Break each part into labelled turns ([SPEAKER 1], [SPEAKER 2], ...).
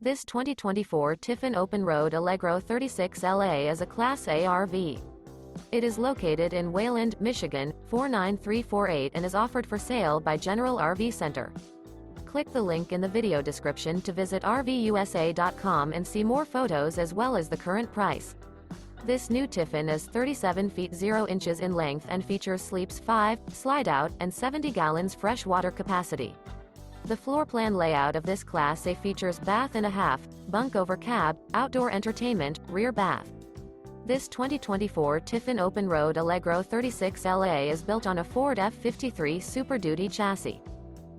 [SPEAKER 1] This 2024 Tiffin Open Road Allegro 36LA is a Class A RV. It is located in Wayland, Michigan, 49348 and is offered for sale by General RV Center. Click the link in the video description to visit RVUSA.com and see more photos as well as the current price. This new Tiffin is 37 feet 0 inches in length and features sleeps 5, Slideout, and 70 gallons fresh water capacity. The floor plan layout of this Class A features bath and a half, bunk over cab, outdoor entertainment, rear bath. This 2024 Tiffin Open Road Allegro 36LA is built on a Ford F53 Super Duty chassis.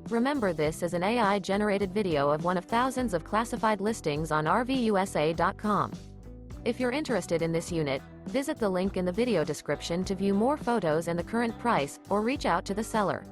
[SPEAKER 1] Remember, this is an AI-generated video of one of thousands of classified listings on RVUSA.com. If you're interested in this unit, visit the link in the video description to view more photos and the current price, or reach out to the seller.